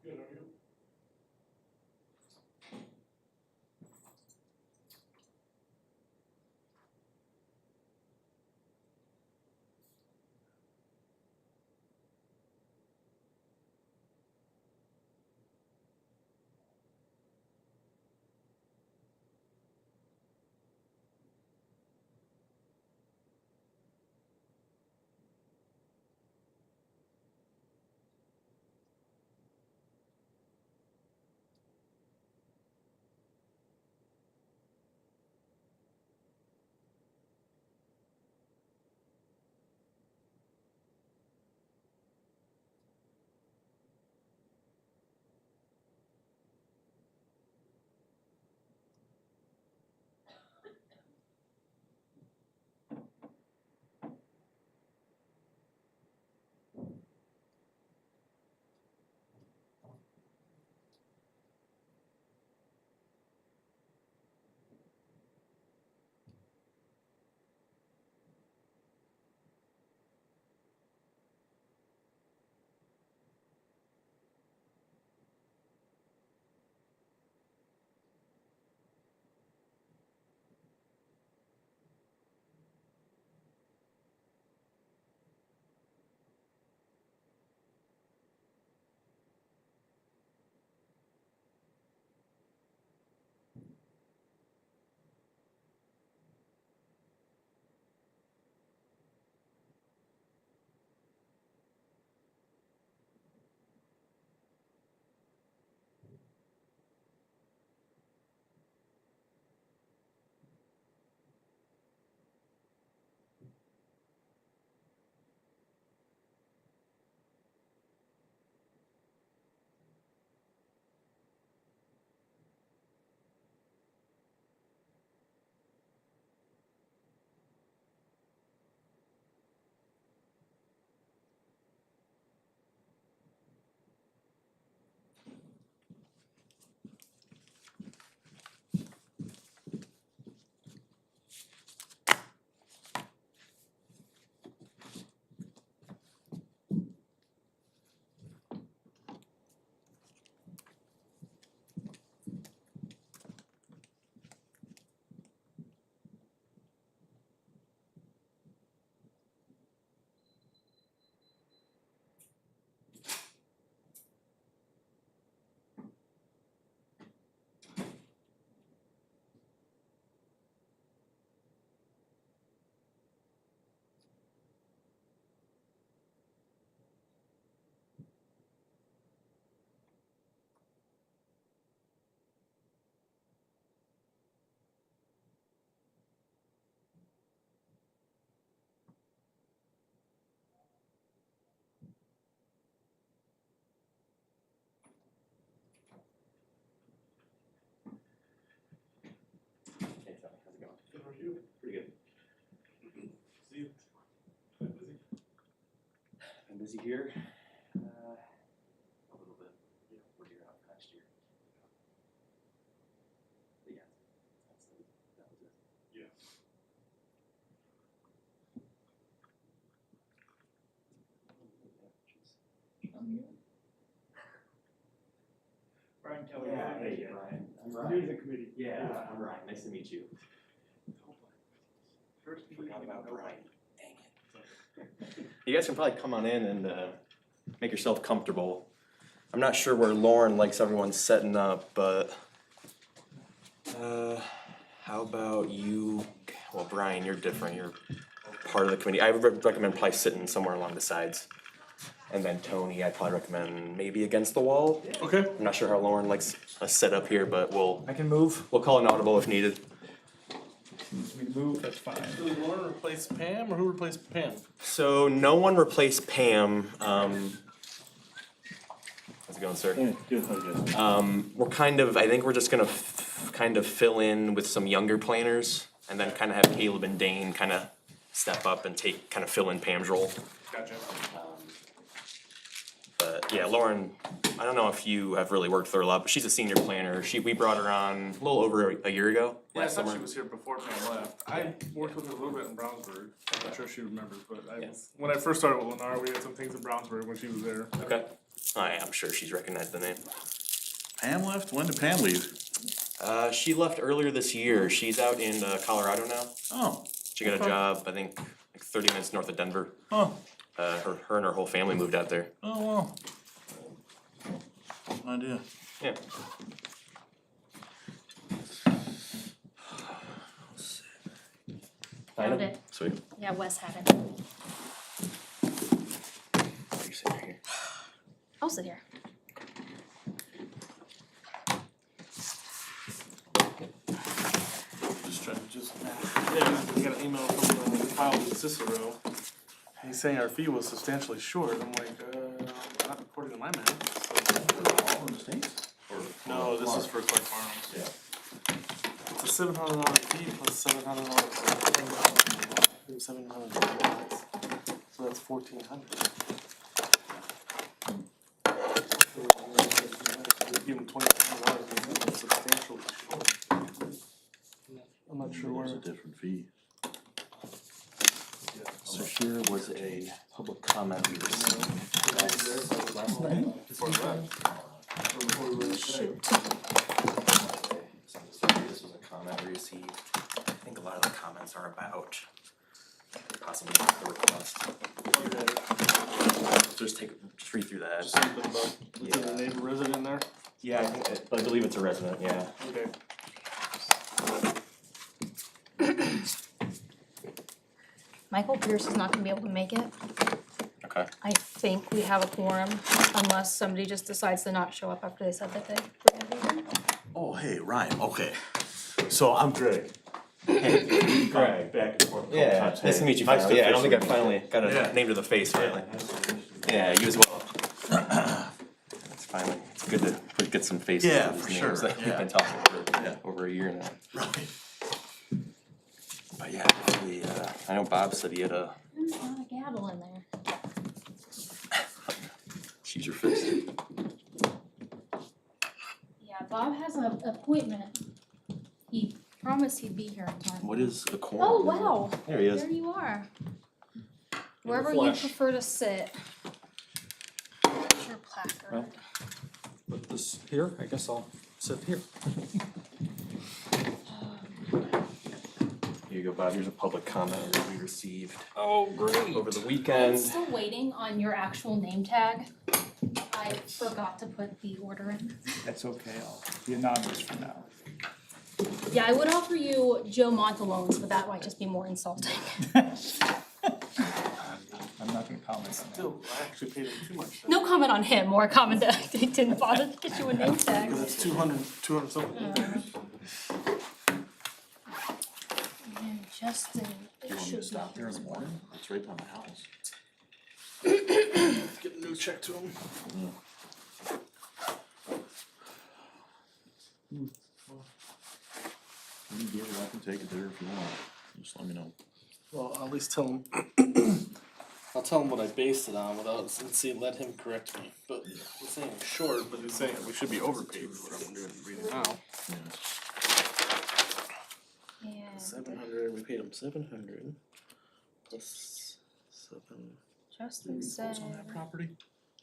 Good, how are you? Hey Tony, how's it going? Good, how are you? Pretty good. See you. Been busy? I'm busy here. A little bit. You know, we're here out next year. But yeah, that was it. Yeah. Brian Kelly. Yeah, hey Brian. I'm You're Brian. the committee. Yeah, I'm Brian. Nice to meet you. First meeting. Forgot about Brian. Dang it. You guys can probably come on in and make yourself comfortable. I'm not sure where Lauren likes everyone setting up, but how about you? Well, Brian, you're different. You're part of the committee. I would recommend probably sitting somewhere along the sides. And then Tony, I'd probably recommend maybe against the wall. Okay. I'm not sure how Lauren likes us set up here, but I can move. we'll call an audible if needed. We move, that's fine. So did Lauren replace Pam, or who replaced Pam? So no one replaced Pam. How's it going, sir? We're I think we're just gonna kind of fill in with some younger planners and then kind of have Caleb and Dane kind of step up and kind of fill in Pam's role. Gotcha. But Yeah, Lauren, I don't know if you have really worked with her a lot, but she's a senior planner. We brought her on a little over a year ago, Yeah, I last thought summer. she was here before Pam left. I worked with her a little bit in Brownsburg. I'm not sure if she remembers, but Yes. when I first started with Lennar, we had some things in Brownsburg when she was there. Okay. I'm sure she's recognized the name. Pam left? When did Pam leave? She left earlier this year. She's out in Colorado now. Oh, She got a job, I think, like 30 minutes north of Denver. oh, Her and her whole family moved out there. oh, wow. No idea. Yeah. Found it. Sweet. Yeah, Wes had it. You sit right here. I'll sit here. Yeah, we got an email from the file with Cicero. He's saying our fee was substantially short. I'm like, not according to my math. All in the States? Or? No, this is for Clark Farms. Yeah. It's a $700 fee plus $700. $700. So that's $1,400. Give him $2,500, it's substantially short. I'm not sure where. There's a different fee. So here was a public comment we received last night. Before that. Shoot. So this was a comment we received. I think a lot of the comments are about possibly the request. So just read through that. Just something about, is there a neighbor resident in there? Yeah, I believe it's a resident, yeah. Okay. Michael Pierce is not gonna be able to make it. Okay. I think we have a quorum unless somebody just decides to not show up after they said that they were gonna be here. Oh, hey, Ryan, okay. So I'm Greg. Hey, Greg, back and forth. yeah, nice to meet you Nice finally. to Yeah, I don't think I officially finally got Yeah. a name to the face finally. Yeah, you as well. It's finally, it's good to get some faces Yeah, to these for names sure, that we've yeah. been talking for over a year now. Right. But yeah, I know Bob said he had a, There's not a gavel in there. use your fist. Yeah, Bob has an appointment. He promised he'd be here in time. What is a corn? Oh, wow. There he is. There you are. Wherever you prefer to sit. Here's your placard. Well, put this here, I guess I'll sit here. Here you go, Bob. Here's a public comment that we received Oh, great. over the I'm weekend. still waiting on your actual name tag. I forgot to put the order in. That's okay, I'll be anonymous for now. Yeah, I would offer you Joe Montalone's, but that might just be more insulting. I'm not gonna comment on that. Still, I actually paid him too much. No comment on him, more comment that I didn't bother to get you a name tag. Because it's 200 something. And Justin, You it want me should to stop be here in here the as well. morning? It's right by my house. Get a new check to him. You can get it, I can take it there if you want. Just let me know. Well, I'll at least tell him. I'll tell him what I based it on without, and see, let him correct me. But he's saying it's short, but he's saying we should be overpaid for what I'm doing, reading now. Yeah. 700, we paid him 700 plus 7. Justin said, on that property?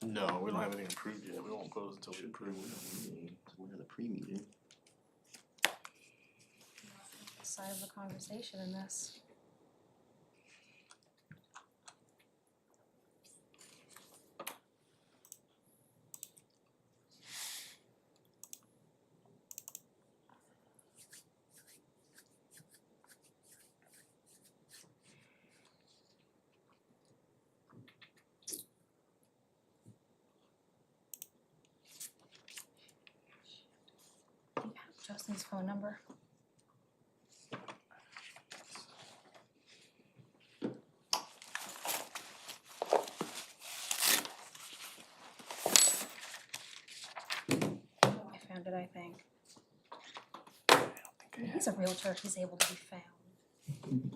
No, we don't have anything approved yet. We won't close until we approve it. We had a pre-meeting. the side of the conversation in this. Do you have Justin's phone number? Oh, I found it, I think. I mean, he's a realtor, he's able to be found.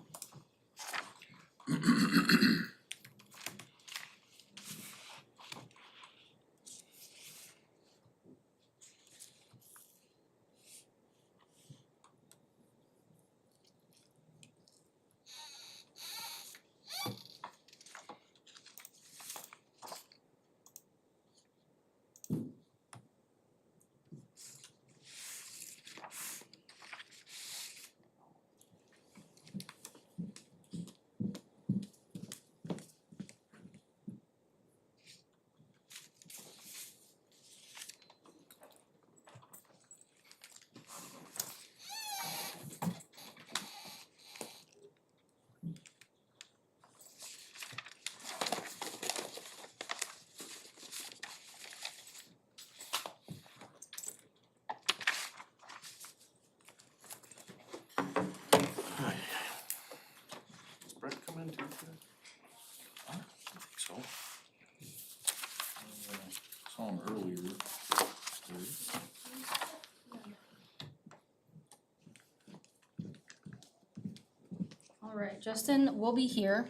Justin will be here.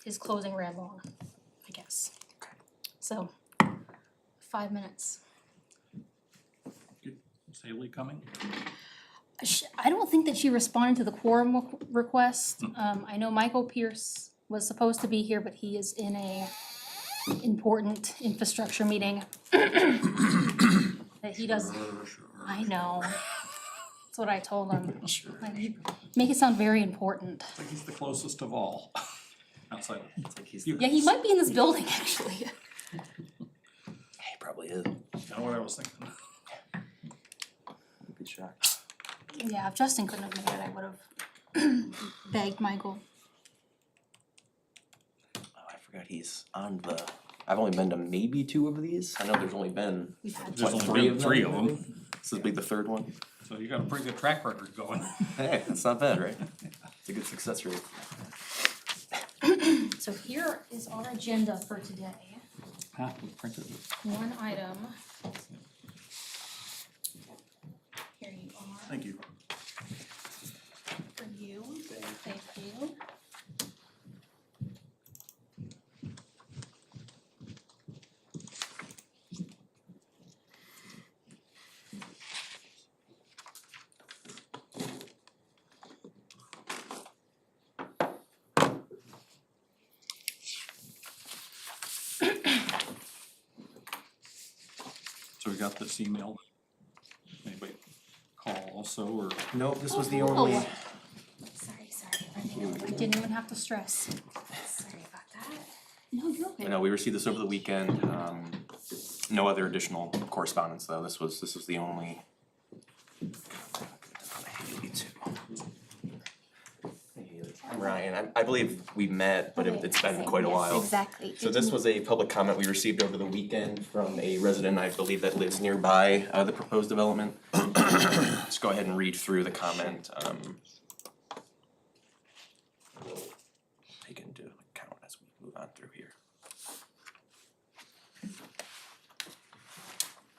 His closing ran long, I guess. So, 5 minutes. Is Haley coming? I don't think that she responded to the quorum request. I know Michael Pierce was supposed to be here, but he is in a important infrastructure meeting. That he does, I know. That's what I told him. Like, you make it sound very important. I think he's the closest of all. Outside. It's like he's, Yeah, he might be in this building, actually. he probably is. Know what I was thinking. I'd be shocked. Yeah, if Justin couldn't have made it, I would have begged Michael. Oh, I forgot he's on the, I've only been to maybe 2 of these. I know there's only been, We've had There's what, only 3 been of them? 3 of them. This would be the 3rd one. So you got a pretty good track record going. Hey, that's not bad, right? It's a good success rate. So here is our agenda for today. We printed it. One item. Here you are. Thank you. For you. Thank you. So we got this email. Anybody call also, or? Nope, this was the Oh. only, Sorry. I didn't even have to stress. Sorry about that. No, you're okay. I know, we received this over the weekend. No other additional correspondence though. This was the only. Ryan, I believe we met, but it's been quite a while. Exactly. So this was a public comment we received over the weekend from a resident, I believe, that lives nearby the proposed development. Just go ahead and read through the comment. We'll take into account as we move on through here.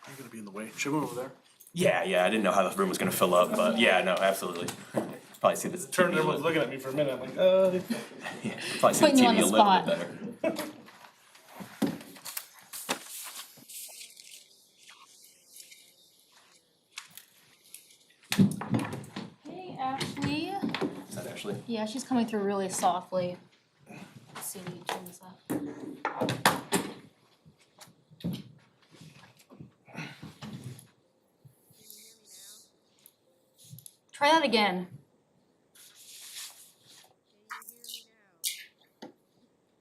I'm gonna be in the way. Should we move over there? Yeah, I didn't know how the room was gonna fill up, but yeah, no, absolutely. Probably see this. Turned, everyone's looking at me for a minute, I'm like, Yeah, probably see the Putting you on TV a the little spot. bit better. Hey, Ashley. Is that actually? Yeah, she's coming through really softly. Let's see, let me turn this up. Try that again.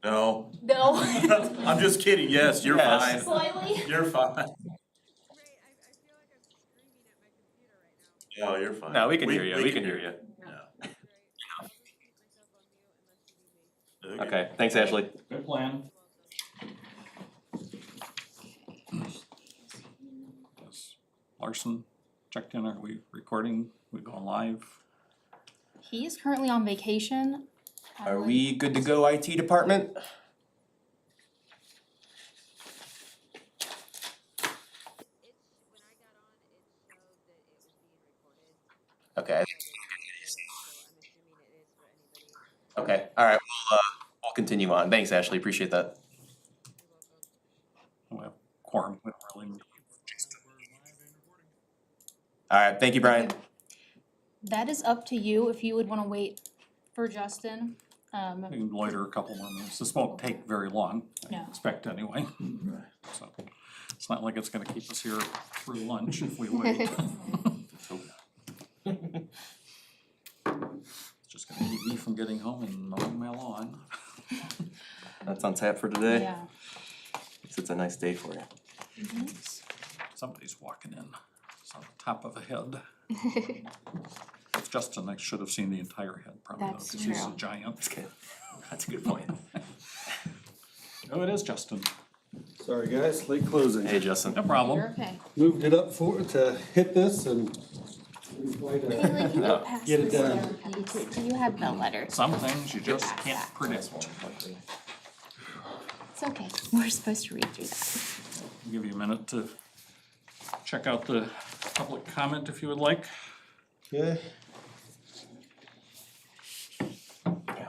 No, No. I'm just kidding, yes, you're Yes. fine, Slightly. you're fine. No, you're fine. No, we can hear you, we can hear you. Yeah. Okay, thanks, Ashley. Good plan. Has Larson checked in, are we recording, we going live? He is currently on vacation. Are we good to go, IT department? Okay. Okay, alright, we'll continue on. Thanks, Ashley, appreciate that. We have quorum, we don't really need. Alright, thank you, Brian. That is up to you if you would wanna wait for Justin. We can loiter a couple more minutes, this won't take very long, I No. expect anyway. So, it's not like it's gonna keep us here through lunch if we wait. It's just gonna keep me from getting home and mowing my lawn. That's on tap for today. Yeah. It's a nice day for you. Somebody's walking in, it's on the top of a head. It's Justin, I should have seen the entire head probably, That's because he's a true. giant. That's good. That's a good point. Oh, it is Justin, Sorry, guys, late closing. Hey, Justin. no problem. You're okay. Moved it up to hit this and. Haley, can you pass Get it this done. down, please? Do you have the letter? Some things you just can't predict. It's okay, we're supposed to read through that. I'll give you a minute to check out the public comment if you would like. Okay.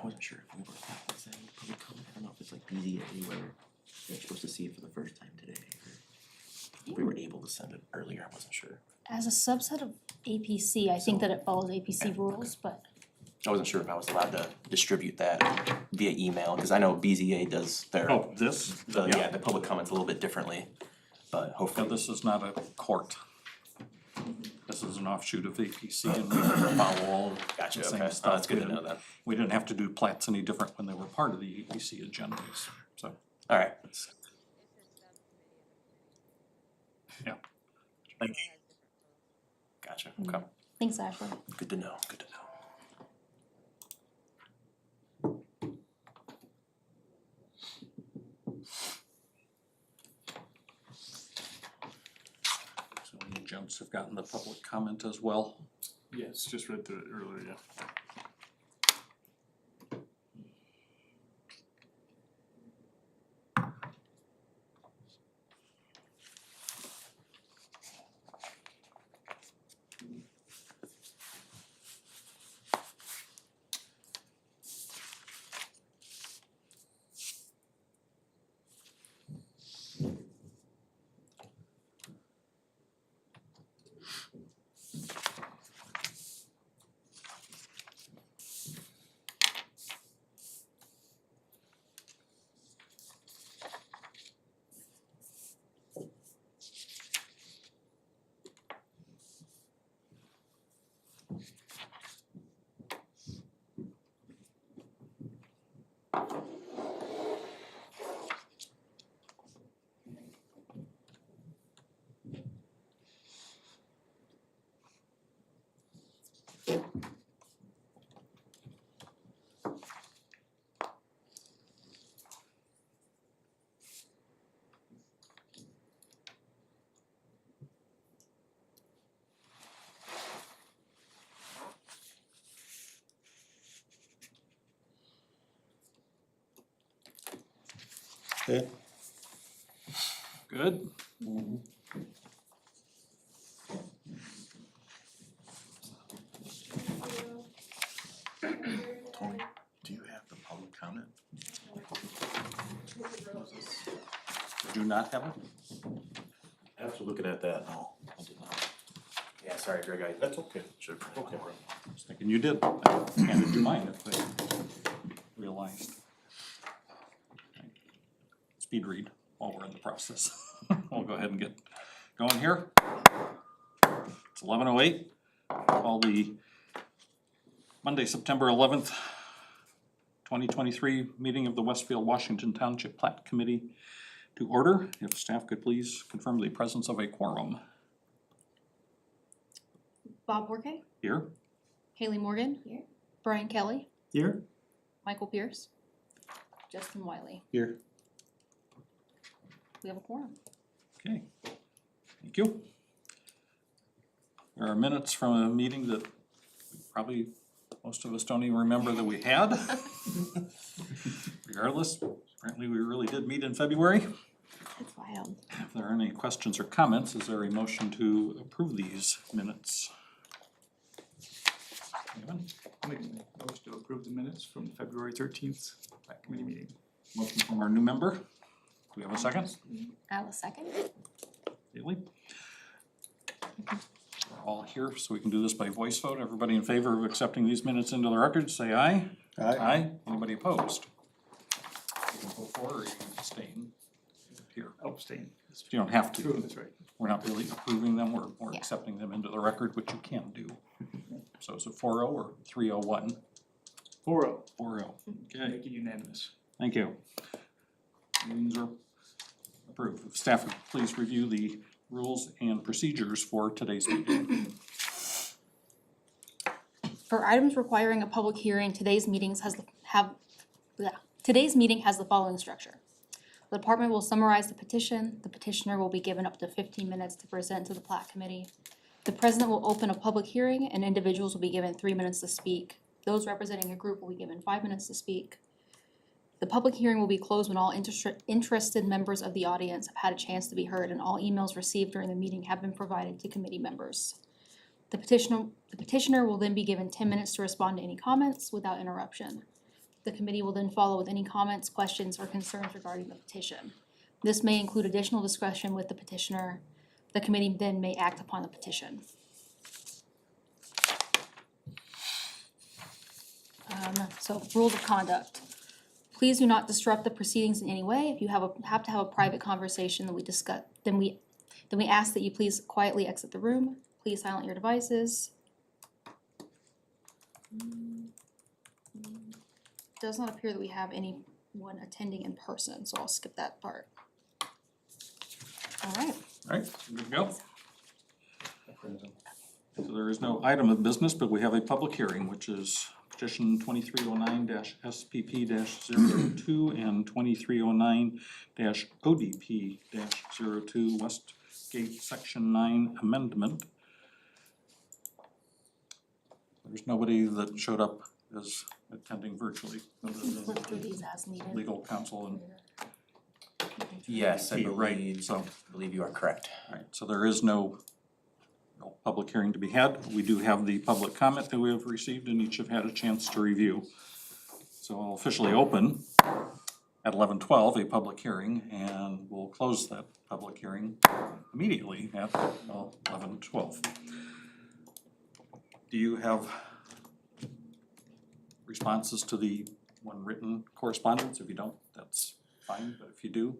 wasn't sure if we were saying public comment. I don't know if it's like BZA where they're supposed to see it for the first time today. Or if we were able to send it earlier, I wasn't sure. As a subset of APC, I think that it follows APC rules, but I wasn't sure if I was allowed to distribute that via email, cause I know BZA does their, Oh, this? the public comments a little bit differently. But No, hopefully, this is not a court. This is an offshoot of APC and we follow all the gotcha, same okay, stuff. that's good We to know didn't- then. We didn't have to do plats any different when they were part of the APC agendas, so, Alright. yeah. Thank you. Gotcha, okay, thanks, Ashley. good to know, good to know. So the gents have gotten the public comment as well. Yes, just read through it earlier, yeah. okay, Good. Tony, do you have the public comment? Do not have it? After looking at that, no. I did not. Yeah, sorry, Greg, That's okay. Sure. Okay. I was thinking you did. I handed you mine if I realized. Okay. Speed read while we're in the process. We'll go ahead and get going here. It's 11:08. Call the Monday, September 11th, 2023 meeting of the Westfield, Washington Township Plat Committee to order. If staff could please confirm the presence of a quorum. Bob Workay, Here. Haley Morgan. Here. Brian Kelly, here, Michael Pierce, Justin Wiley. here. We have a quorum. Okay, thank you. There are minutes from a meeting that probably most of us don't even remember that we had. Regardless, apparently we really did meet in February. That's wild. If there are any questions or comments, is there a motion to approve these minutes? Anyone? Make a motion to approve the minutes from February 13th, that committee meeting. Motion from our new member. Do we have a second? I will second. Haley? We're all here, so we can do this by voice vote. Everybody in favor of accepting these minutes into the record, say aye. Aye. Anybody opposed? You can vote for or you can abstain. Here, Abstain. you don't have True, to. that's right. We're not really approving them, we're Yeah. accepting them into the record, which you can do. So is it 4-0 or 3-0-1? 4-0, 4-0, okay, make it unanimous. thank you. Meetings are approved. If staff would please review the rules and procedures for today's meeting. For items requiring a public hearing, today's meeting has the following structure. The department will summarize the petition. The petitioner will be given up to 15 minutes to present to the Plat Committee. The president will open a public hearing and individuals will be given 3 minutes to speak. Those representing a group will be given 5 minutes to speak. The public hearing will be closed when all interested members of the audience have had a chance to be heard and all emails received during the meeting have been provided to committee members. The petitioner will then be given 10 minutes to respond to any comments without interruption. The committee will then follow with any comments, questions, or concerns regarding the petition. This may include additional discussion with the petitioner. The committee then may act upon the petition. So rules of conduct. Please do not disrupt the proceedings in any way. If you have to have a private conversation that we discuss, then we ask that you please quietly exit the room. Please silence your devices. Does not appear that we have anyone attending in person, so I'll skip that part. Alright, Alright, good to go. So there is no item of business, but we have a public hearing, which is petition 2309-SPP-02 and 2309-ODP-02 Westgate Section 9 Amendment. There's nobody that showed up as attending virtually, other flip through than these as needed. legal counsel and. Yes, I Right, believe, so. believe you are correct. Alright, so there is no public hearing to be had. We do have the public comment that we have received and each have had a chance to review. So I'll officially open at 11:12 a public hearing, and we'll close that public hearing immediately at 11:12. Do you have responses to the one written correspondence? If you don't, that's fine, but if you do,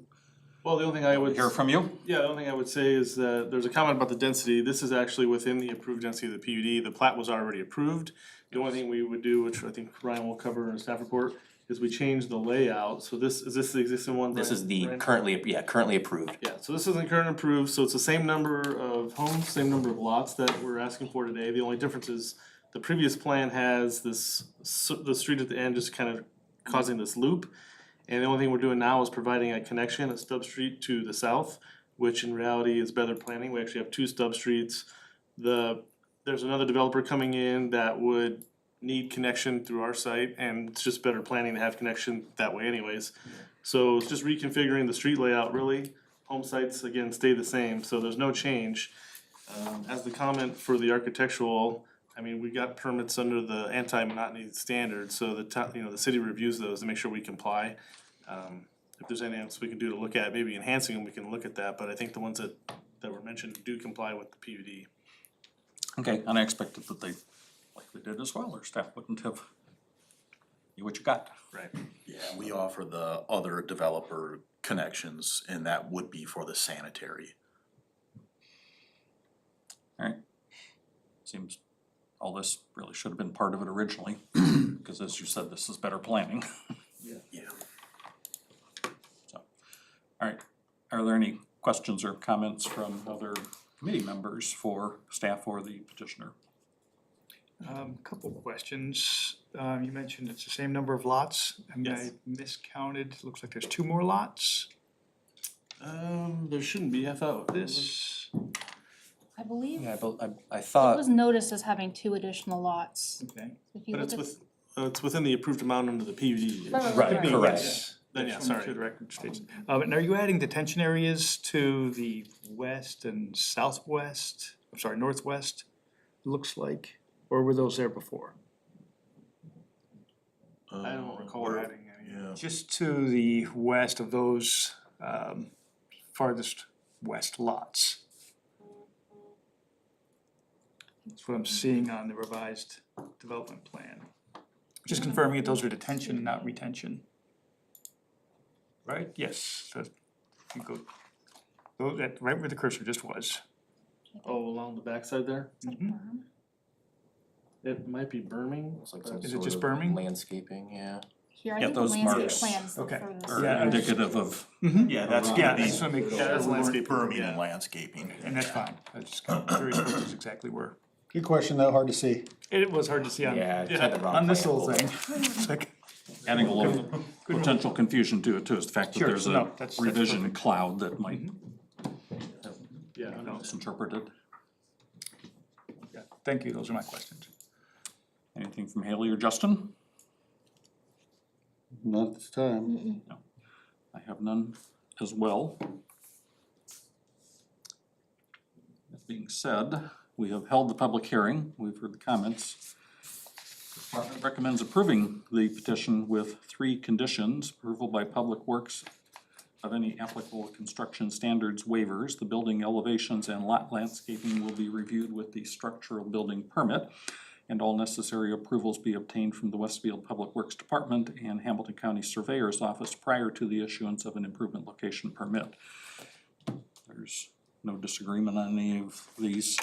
Well, the only thing I would. hear from you. Yeah, the only thing I would say is that there's a comment about the density. This is actually within the approved density of the PUD. The plat was already approved. The only thing we would do, which I think Ryan will cover in his staff report, is we change the layout. So is this the existing one? This is the Ryan? currently approved. Yeah, so this isn't current approved, so it's the same number of homes, same number of lots that we're asking for today. The only difference is the previous plan has this, the street at the end just kind of causing this loop. And the only thing we're doing now is providing a connection, a stub street to the south, which in reality is better planning. We actually have two stub streets. There's another developer coming in that would need connection through our site, and it's just better planning to have connection that way anyways. So it's just reconfiguring the street layout really. Home sites, again, stay the same, so there's no change. As the comment for the architectural, I mean, we got permits under the anti-monotony standard, so the city reviews those to make sure we comply. If there's anything else we can do to look at, maybe enhancing them, we can look at that, but I think the ones that were mentioned do comply with the PUD. Okay, and I expected that they likely did as well, or staff wouldn't have you what you got. Right. Yeah, we offer the other developer connections, and that would be for the sanitary. Alright, seems all this really should have been part of it originally, because as you said, this is better planning. Yeah. So, alright, are there any questions or comments from other committee members for staff or the petitioner? Couple questions. You mentioned it's the same number of lots. I mean, Yes. I miscounted. Looks like there's two more lots. There shouldn't be, I thought. This, I believe Yeah, I it thought, was noticed as having two additional lots. okay. If you But look it's at, it's within the approved amount under the PUD. right, Yes. correct. Then yeah, Just wanna make sorry. sure the record states. And are you adding detention areas to the west and southwest, I'm sorry, northwest, looks like? Or were those there before? I don't recall adding any. Yeah. Just to the west of those farthest west lots. That's what I'm seeing on the revised development plan. Just confirming that those are detention, not retention. Right, yes, that, you go, that, right where the cursor just was. Oh, along the backside there? Mhm. It might be berming. Looks like but- some Is it sort just of berming? Landscaping, yeah. here, I Yeah, think the those landscape marks plans look Okay. further. Are Yeah, indicative of, Yeah, that's Yeah, gonna I be just wanna make sure. Yeah, that's we weren't- landscape. berming Yeah. and landscaping. And that's fine, I just got curious what those exactly were. Good question though, hard to see. It was hard to see on, Yeah, it's had the wrong on this plan. little thing. It's like, adding a little potential confusion to it too, is the fact that Sure, there's a no, that's revision perfect. cloud that might Yeah, be no. misinterpreted. yeah, thank you, those are my questions. Anything from Haley or Justin? Not at this time. I have none as well. That being said, we have held the public hearing, we've heard the comments. Department recommends approving the petition with 3 conditions. Approval by Public Works of any applicable construction standards waivers. The building elevations and lot landscaping will be reviewed with the structural building permit, and all necessary approvals be obtained from the Westfield Public Works Department and Hamilton County Surveyor's Office prior to the issuance of an improvement location permit. There's no disagreement on any of these.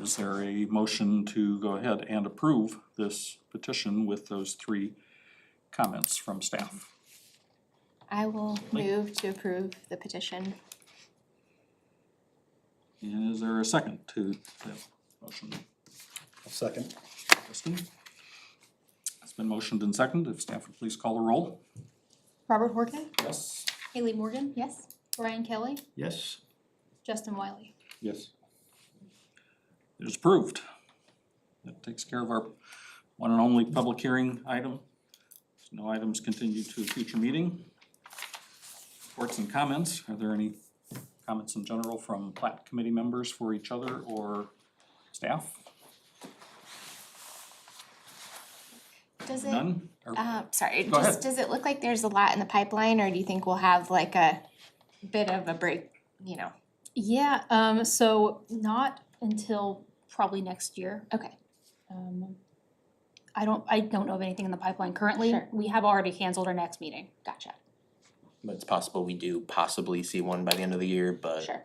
Is there a motion to go ahead and approve this petition with those 3 comments from staff? I will move to approve the petition. Is there a second to that motion? Second. Kristen? It's been motioned and seconded. If staff would please call the roll. Robert Horton, Yes. Haley Morgan, Yes? Brian Kelly, Yes. Justin Wiley. Yes. It is approved. That takes care of our one and only public hearing item. No items continue to a future meeting. Reports and comments. Are there any comments in general from Plat committee members for each other or staff? Does it, None? Or- sorry, Go just, ahead. does it look like there's a lot in the pipeline, or do you think we'll have like a bit of a break, you know? Yeah, so not until probably next year. Okay, I don't know of anything in the pipeline currently. Sure. We have already canceled our next meeting. gotcha, But it's possible we do possibly see one by the end of the year, but sure.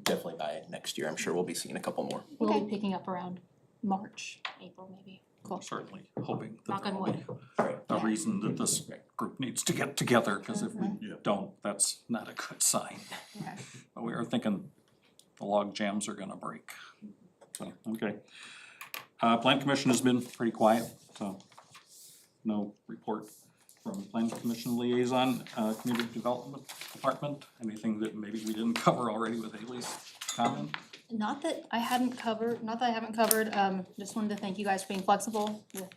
definitely by next year, I'm sure we'll be seeing a couple more. We'll Okay. be picking up around March, April maybe. Cool. Certainly hoping that Knock there on will be wood. a reason that this group needs to get together, cause if we don't, that's not a good sign. Okay. But we are thinking the log jams are gonna break. So, okay. Plan commission has been pretty quiet, so no report from plan commission liaison. Community development department, anything that maybe we didn't cover already with Haley's comment? Not that I haven't covered, just wanted to thank you guys for being flexible with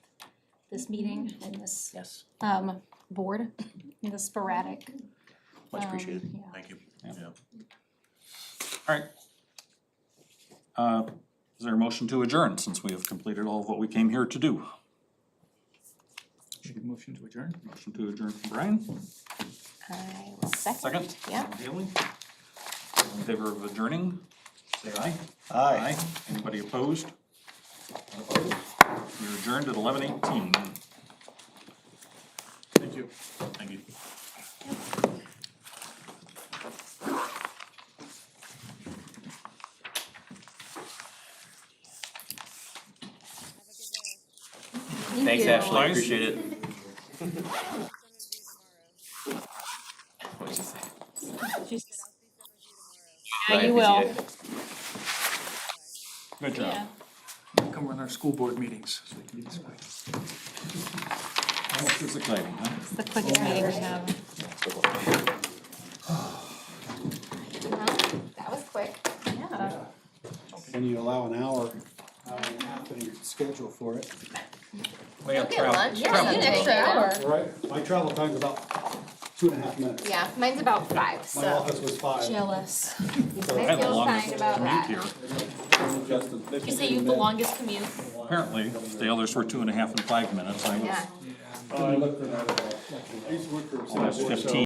this meeting and this Yes, board, and the sporadic. much appreciated. Yeah. Thank you. Yeah. Yeah. Alright. Is there a motion to adjourn, since we have completed all of what we came here to do? Should we motion to adjourn? Motion to adjourn from Brian, I will second. second. Yeah. from Haley. All in favor of adjourning, say aye. Aye. Anybody opposed? Opposed? We're adjourned at 11:18. Thank you. Thank you. Thanks, you. Ashley, Nice. appreciate it. What'd you say? Yeah, Bye, you will. appreciate it. Good job. Yeah. Come run our school board meetings, so we can be discussed. This is exciting, huh? It's the quickest meeting we have. That was quick. Yeah. When you allow an hour and a half in your schedule for it. We have Get lunch or travel. something. Extra hour. Right. My travel time's about 2.5 minutes. Yeah, mine's about 5, My so. office was 5. Jealous. I I have the feel longest fine about commute that. here. You say you have the longest commute? Apparently, the others were 2.5 and 5 minutes. I was Yeah. I looked for that. I used to work for. almost 15.